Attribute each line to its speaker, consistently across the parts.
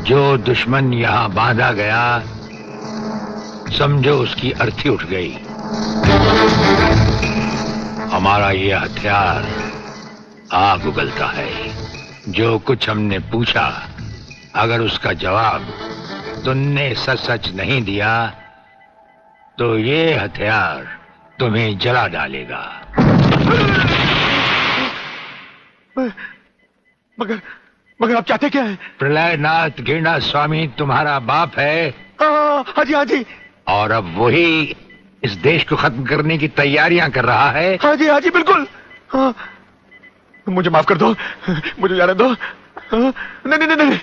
Speaker 1: जो दुश्मन यहाँ बांधा गया, समझो उसकी अर्थी उठ गई। हमारा ये हथियार आग उगलता है। जो कुछ हमने पूछा, अगर उसका जवाब तुमने सच सच नहीं दिया तो ये हथियार तुम्हें जला डालेगा।
Speaker 2: मगर आप चाहते क्या है?
Speaker 1: प्रलयनाथ गिरना स्वामी तुम्हारा बाप है।
Speaker 2: हाँ जी, हाँ जी।
Speaker 1: और अब वही इस देश को खत्म करने की तैयारियां कर रहा है।
Speaker 2: हाँ जी, बिल्कुल। हाँ, मुझे माफ कर दो, मुझे जाने दो। नहीं,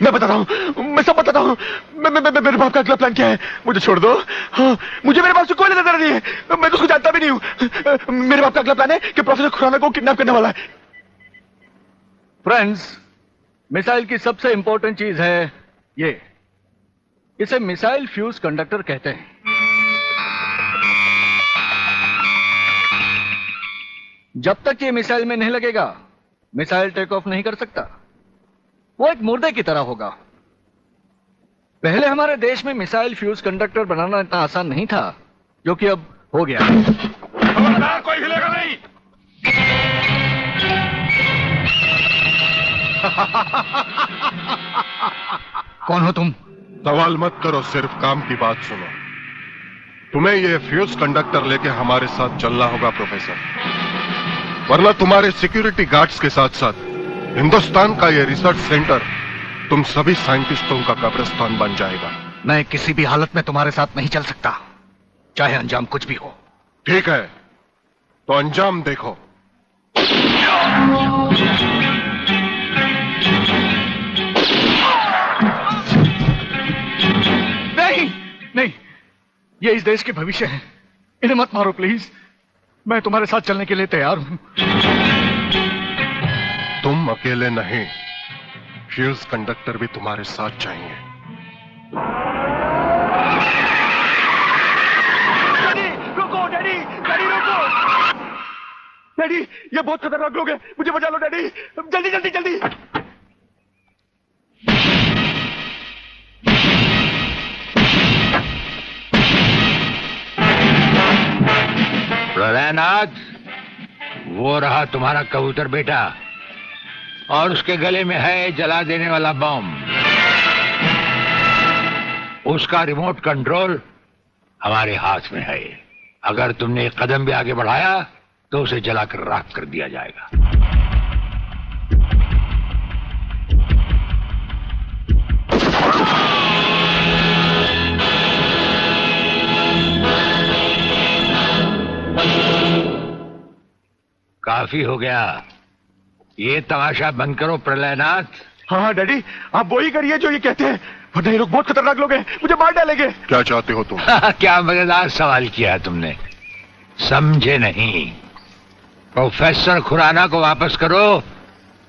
Speaker 2: मैं बताता हूँ, मैं सब बताता हूँ। मेरे बाप का अगला प्लान क्या है, मुझे छोड़ दो। हाँ, मुझे मेरे बाप से कोई लेना नहीं है, मैं तो उसको जानता भी नहीं हूँ। मेरे बाप का अगला प्लान है कि प्रोफेसर खुराना को किडनैप करने वाला है।
Speaker 3: फ्रेंड्स, मिसाइल की सबसे इंपॉर्टेंट चीज है ये, इसे मिसाइल फ्यूज कंडक्टर कहते हैं। जब तक ये मिसाइल में नहीं लगेगा, मिसाइल टेक ऑफ नहीं कर सकता। वो एक मुर्दे की तरह होगा। पहले हमारे देश में मिसाइल फ्यूज कंडक्टर बनाना इतना आसान नहीं था, जो कि अब हो गया।
Speaker 2: खबरदार, कोई हिलेगा नहीं।
Speaker 3: कौन हो तुम?
Speaker 4: सवाल मत करो, सिर्फ काम की बात सुनो। तुम्हें ये फ्यूज कंडक्टर लेके हमारे साथ चलना होगा प्रोफेसर, वरना तुम्हारे सिक्योरिटी गार्ड्स के साथ साथ हिंदुस्तान का ये रिसर्च सेंटर तुम सभी साइंटिस्टों का कब्रिस्तान बन जाएगा।
Speaker 3: मैं किसी भी हालत में तुम्हारे साथ नहीं चल सकता, चाहे अंजाम कुछ भी हो।
Speaker 4: ठीक है, तो अंजाम देखो।
Speaker 3: नहीं, ये इस देश के भविष्य है। इन्हें मत मारो प्लीज। मैं तुम्हारे साथ चलने के लिए तैयार हूं।
Speaker 4: तुम अकेले नहीं, फ्यूज कंडक्टर भी तुम्हारे साथ चाहिए।
Speaker 2: डैडी, रुको। डैडी, ये बहुत खतरनाक लोग हैं, मुझे बचा लो डैडी, जल्दी।
Speaker 1: प्रलयनाथ, वो रहा तुम्हारा कबूतर बेटा, और उसके गले में है जला देने वाला बम। उसका रिमोट कंट्रोल हमारे हाथ में है। अगर तुमने एक कदम भी आगे बढ़ाया तो उसे जलाकर राख कर दिया जाएगा। काफी हो गया, ये तमाशा बंद करो प्रलयनाथ।
Speaker 2: हाँ डैडी, आप वो ही करिए जो ये कहते हैं, वरना ये लोग बहुत खतरनाक लोग हैं, मुझे मार डालेंगे।
Speaker 4: क्या चाहते हो तुम?
Speaker 1: क्या मजेदार सवाल किया है तुमने, समझे नहीं। प्रोफेसर खुराना को वापस करो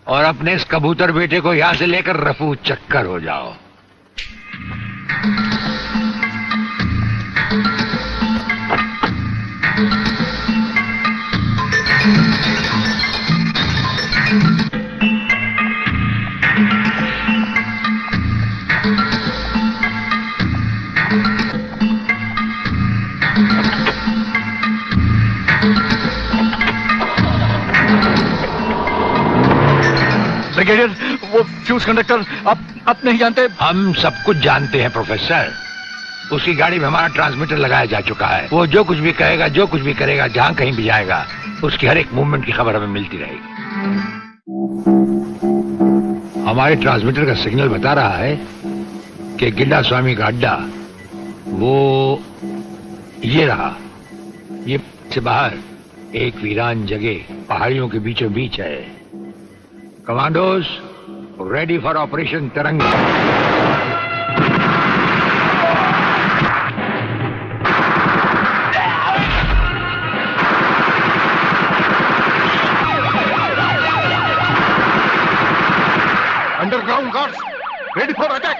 Speaker 1: और अपने इस कबूतर बेटे को यहां से लेकर रफू चक्कर हो जाओ।
Speaker 3: ब्रिगेडियर, वो फ्यूज कंडक्टर आप नहीं जानते?
Speaker 1: हम सब कुछ जानते हैं प्रोफेसर। उसकी गाड़ी में हमारा ट्रांसमीटर लगाया जा चुका है। वो जो कुछ भी कहेगा, जो कुछ भी करेगा, जहां कहीं भी जाएगा, उसकी हर एक मूवमेंट की खबर हमें मिलती रहेगी। हमारे ट्रांसमीटर का सिग्नल बता रहा है कि गिड्डा स्वामी का अड्डा वो ये रहा। ये से बाहर एक वीरान जगह पहाड़ियों के बीचों बीच है। कमांडोज रेडी फॉर ऑपरेशन तिरंगा।
Speaker 4: Underground guards ready for attack.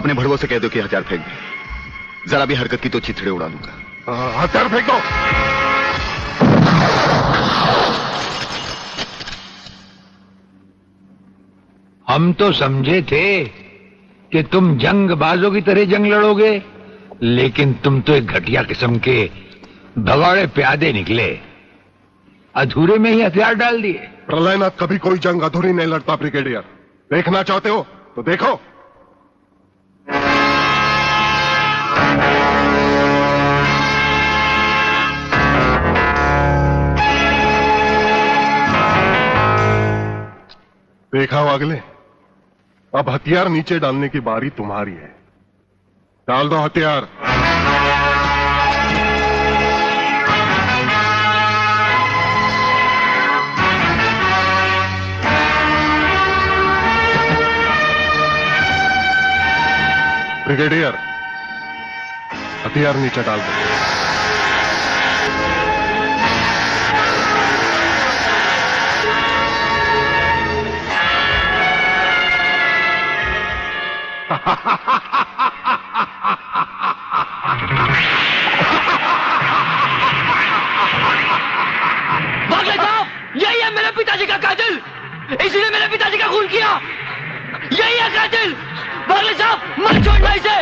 Speaker 2: अपने भड़वों से कह दो कि हथियार फेंक दे। जरा भी हरकत की तो चिथड़े उड़ा दूंगा।
Speaker 4: हथियार फेंक दो।
Speaker 1: हम तो समझे थे कि तुम जंगबाजों की तरह जंग लड़ोगे, लेकिन तुम तो एक घटिया किस्म के भगौड़े प्यादे निकले। अधूरे में ही हथियार डाल दिए।
Speaker 4: प्रलयनाथ कभी कोई जंग अधूरी नहीं लड़ता ब्रिगेडियर। देखना चाहते हो तो देखो। देखा हो अगले, अब हथियार नीचे डालने की बारी तुम्हारी है। डाल दो हथियार। ब्रिगेडियर, हथियार नीचे डाल दो।
Speaker 3: बागले साहब, यही है मेरे पिताजी का कातिल, इसीने मेरे पिताजी का खून किया। यही है कातिल। बागले साहब, मत छोड़ना इसे।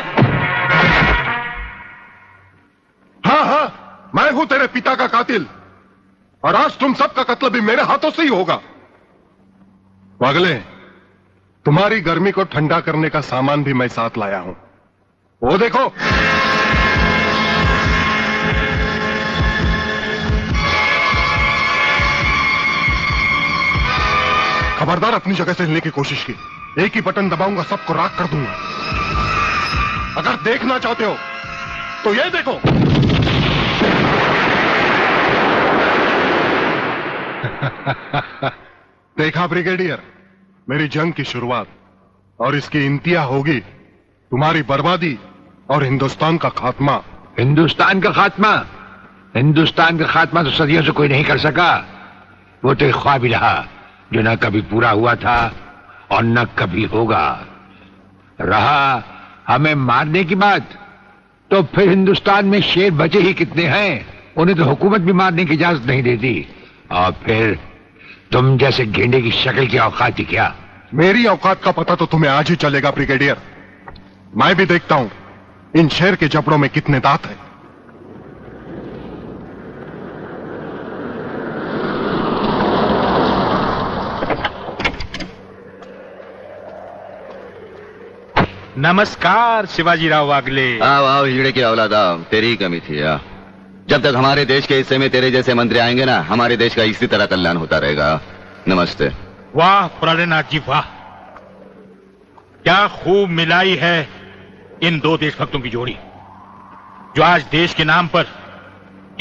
Speaker 4: हाँ, मैं हूं तेरे पिता का कातिल, और आज तुम सबका कत्ल भी मेरे हाथों से ही होगा। वागले, तुम्हारी गर्मी को ठंडा करने का सामान भी मैं साथ लाया हूं। वो देखो। खबरदार अपनी जगह से हिलने की कोशिश की। एक ही बटन दबाऊंगा, सबको राख कर दूंगा। अगर देखना चाहते हो तो ये देखो। देखा ब्रिगेडियर, मेरी जंग की शुरुआत, और इसकी इंतहा होगी तुम्हारी बर्बादी और हिंदुस्तान का खात्मा।
Speaker 1: हिंदुस्तान का खात्मा? हिंदुस्तान का खात्मा तो सदियों से कोई नहीं कर सका। वो तो एक ख्वाब ही रहा जो न कभी पूरा हुआ था और न कभी होगा। रहा हमें मारने की बात, तो फिर हिंदुस्तान में शेर बचे ही कितने हैं। उन्हें तो हुकूमत भी मारने की इजाजत नहीं देती। और फिर तुम जैसे गेंडे की शक्ल की औकात ही क्या?
Speaker 4: मेरी औकात का पता तो तुम्हें आज ही चलेगा ब्रिगेडियर। मैं भी देखता हूं इन शेर के जबड़ों में कितने दांत हैं।
Speaker 5: नमस्कार शिवाजीराव वागले।
Speaker 2: आओ आओ हिजड़े की औलाद आओ, तेरी ही कमी थी। जब तक हमारे देश के हिस्से में तेरे जैसे मंत्री आएंगे ना, हमारे देश का इसी तरह कल्याण होता रहेगा। नमस्ते।
Speaker 5: वाह प्रलयनाथ जी वाह, क्या खूब मिलाई है इन दो देशभक्तों की जोड़ी, जो आज देश के नाम पर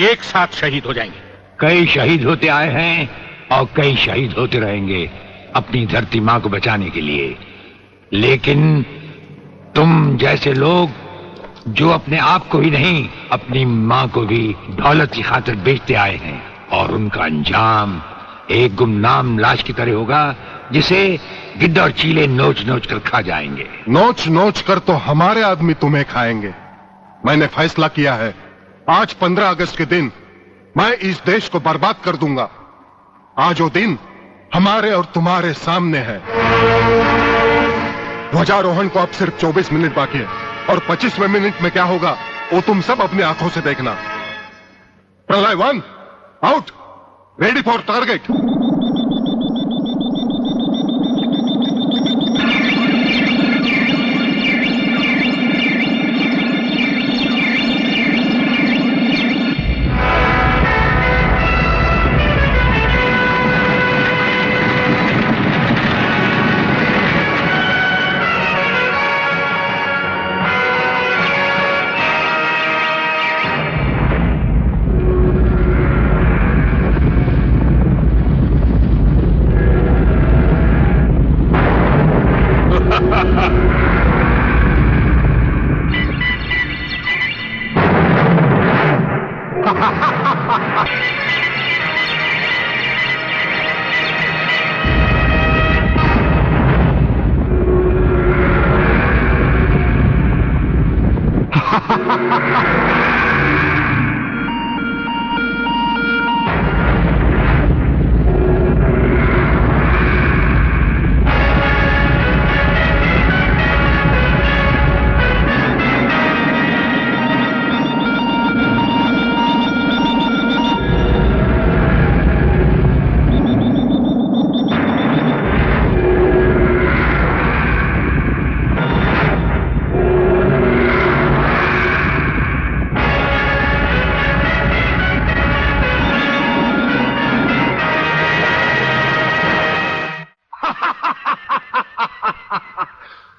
Speaker 5: एक साथ शहीद हो जाएंगे।
Speaker 1: कई शहीद होते आए हैं और कई शहीद होते रहेंगे अपनी धरती मां को बचाने के लिए। लेकिन तुम जैसे लोग जो अपने आप को ही नहीं, अपनी मां को भी दौलत की खातिर बेचते आए हैं, और उनका अंजाम एक गुमनाम लाश की तरह होगा जिसे गिद्ध और चीले नोच नोच कर खा जाएंगे।
Speaker 4: नोच नोच कर तो हमारे आदमी तुम्हें खाएंगे। मैंने फैसला किया है, आज 15 अगस्त के दिन मैं इस देश को बर्बाद कर दूंगा। आज वो दिन हमारे और तुम्हारे सामने है। ध्वजारोहण को अब सिर्फ 24 मिनट बाकी है, और 25वें मिनट में क्या होगा वो तुम सब अपनी आंखों से देखना। प्रलय 1 आउट, रेडी फॉर टारगेट।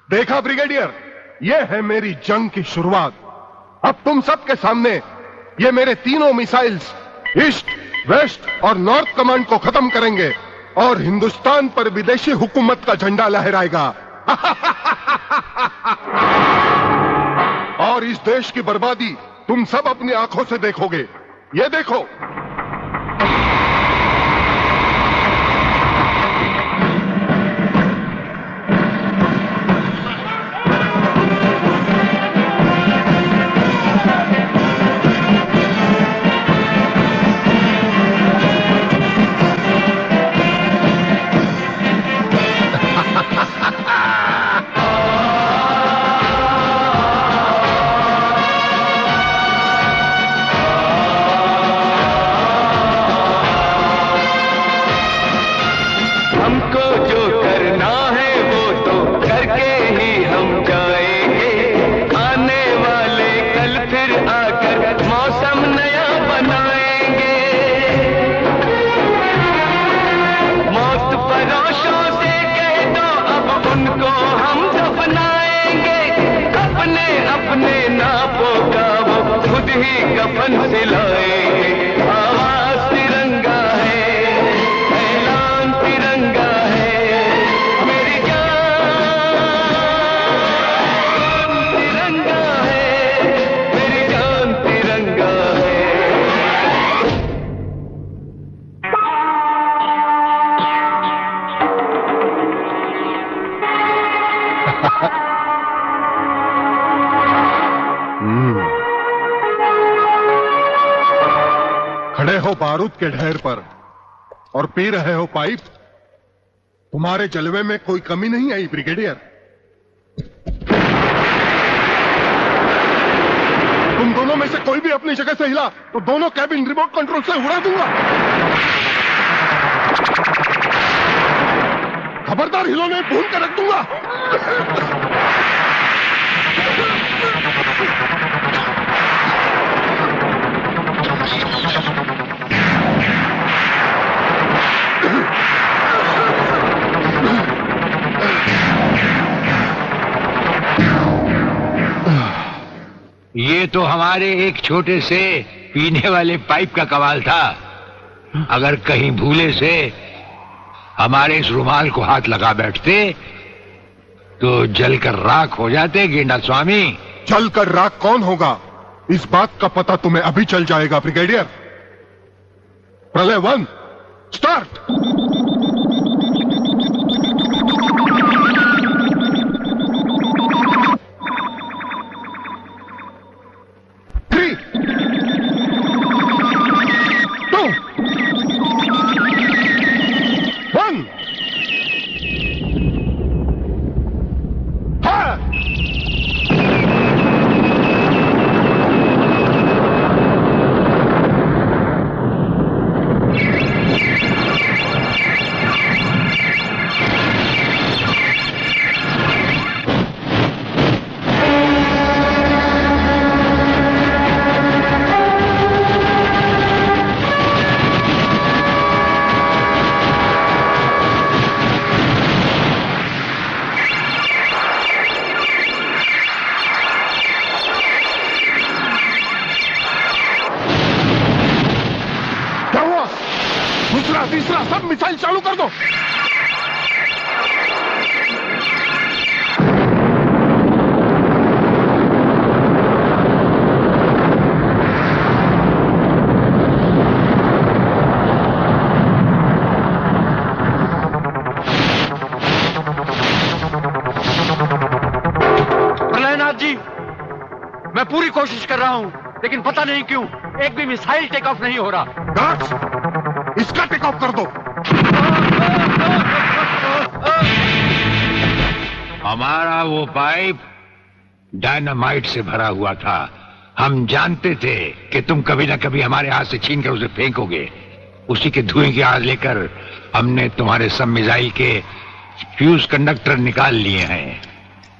Speaker 4: देखा ब्रिगेडियर, ये है मेरी जंग की शुरुआत। अब तुम सबके सामने ये मेरे तीनों मिसाइल्स ईस्ट, वेस्ट और नॉर्थ कमांड को खत्म करेंगे और हिंदुस्तान पर विदेशी हुकूमत का झंडा लहराएगा। और इस देश की बर्बादी तुम सब अपनी आंखों से देखोगे। ये देखो,
Speaker 6: कफन सिलाएंगे। आवाज तिरंगा है, ऐलान तिरंगा है, मेरी जान तिरंगा है, मेरी जान तिरंगा है।
Speaker 4: खड़े हो बारूद के ढेर पर और पी रहे हो पाइप। तुम्हारे जलवे में कोई कमी नहीं आई ब्रिगेडियर। तुम दोनों में से कोई भी अपनी जगह से हिला तो दोनों कैबिन रिमोट कंट्रोल से उड़ा दूंगा। खबरदार हिलोने भून कर रख दूंगा।
Speaker 1: ये तो हमारे एक छोटे से पीने वाले पाइप का कमाल था। अगर कहीं भूले से हमारे इस रुमाल को हाथ लगा बैठते तो जलकर राख हो जाते गेंडा स्वामी।
Speaker 4: जलकर राख कौन होगा, इस बात का पता तुम्हें अभी चल जाएगा ब्रिगेडियर। प्रलय 1 स्टार्ट। दूसरा तीसरा सब मिसाइल चालू कर दो।
Speaker 2: प्रलयनाथ जी, मैं पूरी कोशिश कर रहा हूं, लेकिन पता नहीं क्यों एक भी मिसाइल टेक ऑफ नहीं हो रहा।
Speaker 4: गार्ड्स, इसका टेक ऑफ कर दो।
Speaker 1: हमारा वो पाइप डायनामाइट से भरा हुआ था। हम जानते थे कि तुम कभी ना कभी हमारे हाथ से छीन कर उसे फेंकोगे। उसी के धुएं की आग लेकर हमने तुम्हारे सब मिसाइल के फ्यूज कंडक्टर निकाल लिए हैं।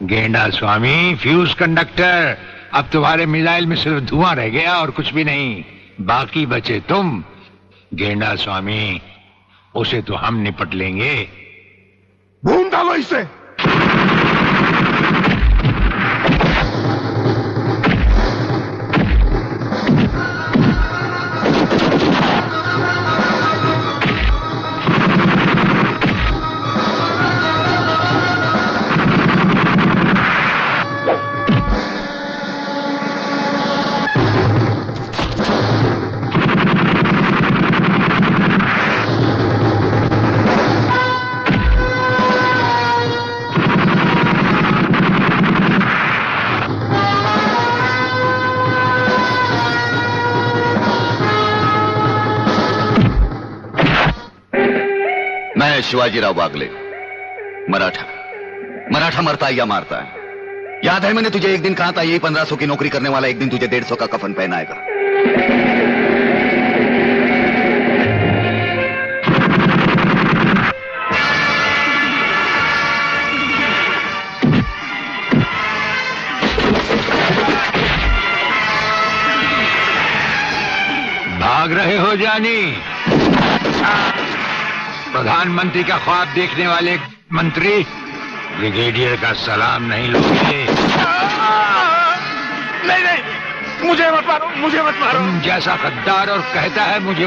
Speaker 1: गेंडा स्वामी, फ्यूज कंडक्टर, अब तुम्हारे मिसाइल में सिर्फ धुआं रह गया और कुछ भी नहीं। बाकी बचे तुम। गेंडा स्वामी, उसे तो हम निपट लेंगे।
Speaker 4: भून डालो इसे।
Speaker 7: मैं शिवाजीराव बागले, मराठा मरता है या मारता है। याद है मैंने तुझे एक दिन कहा था, यही 1500 की नौकरी करने वाला एक दिन तुझे 150 का कफन पहनाएगा।
Speaker 1: भाग रहे हो जानी? प्रधानमंत्री का ख्वाब देखने वाले मंत्री ब्रिगेडियर का सलाम नहीं लोगे?
Speaker 2: नहीं, मुझे मत मारो, मुझे मत मारो।
Speaker 1: तुम जैसा गद्दार और कहता है मुझे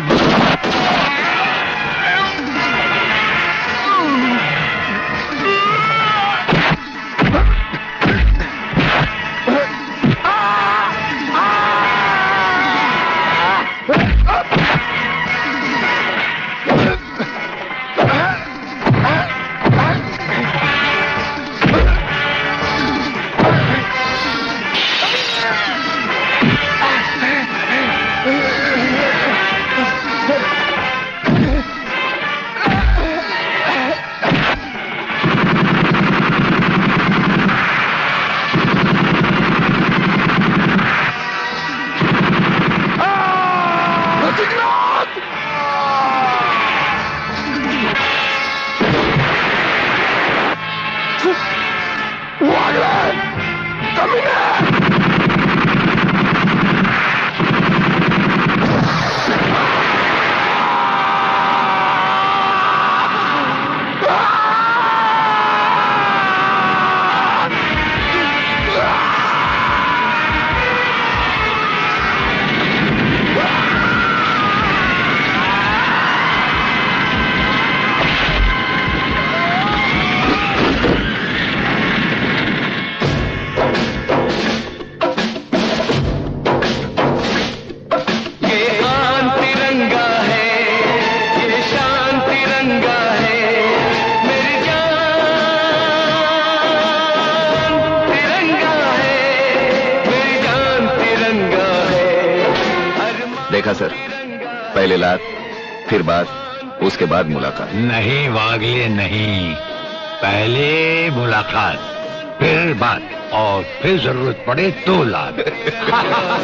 Speaker 7: देखा सर, पहले लात, फिर बात, उसके बाद मुलाकात।
Speaker 1: नहीं वागले नहीं, पहले मुलाकात, फिर बात और फिर जरूरत पड़े तो लात।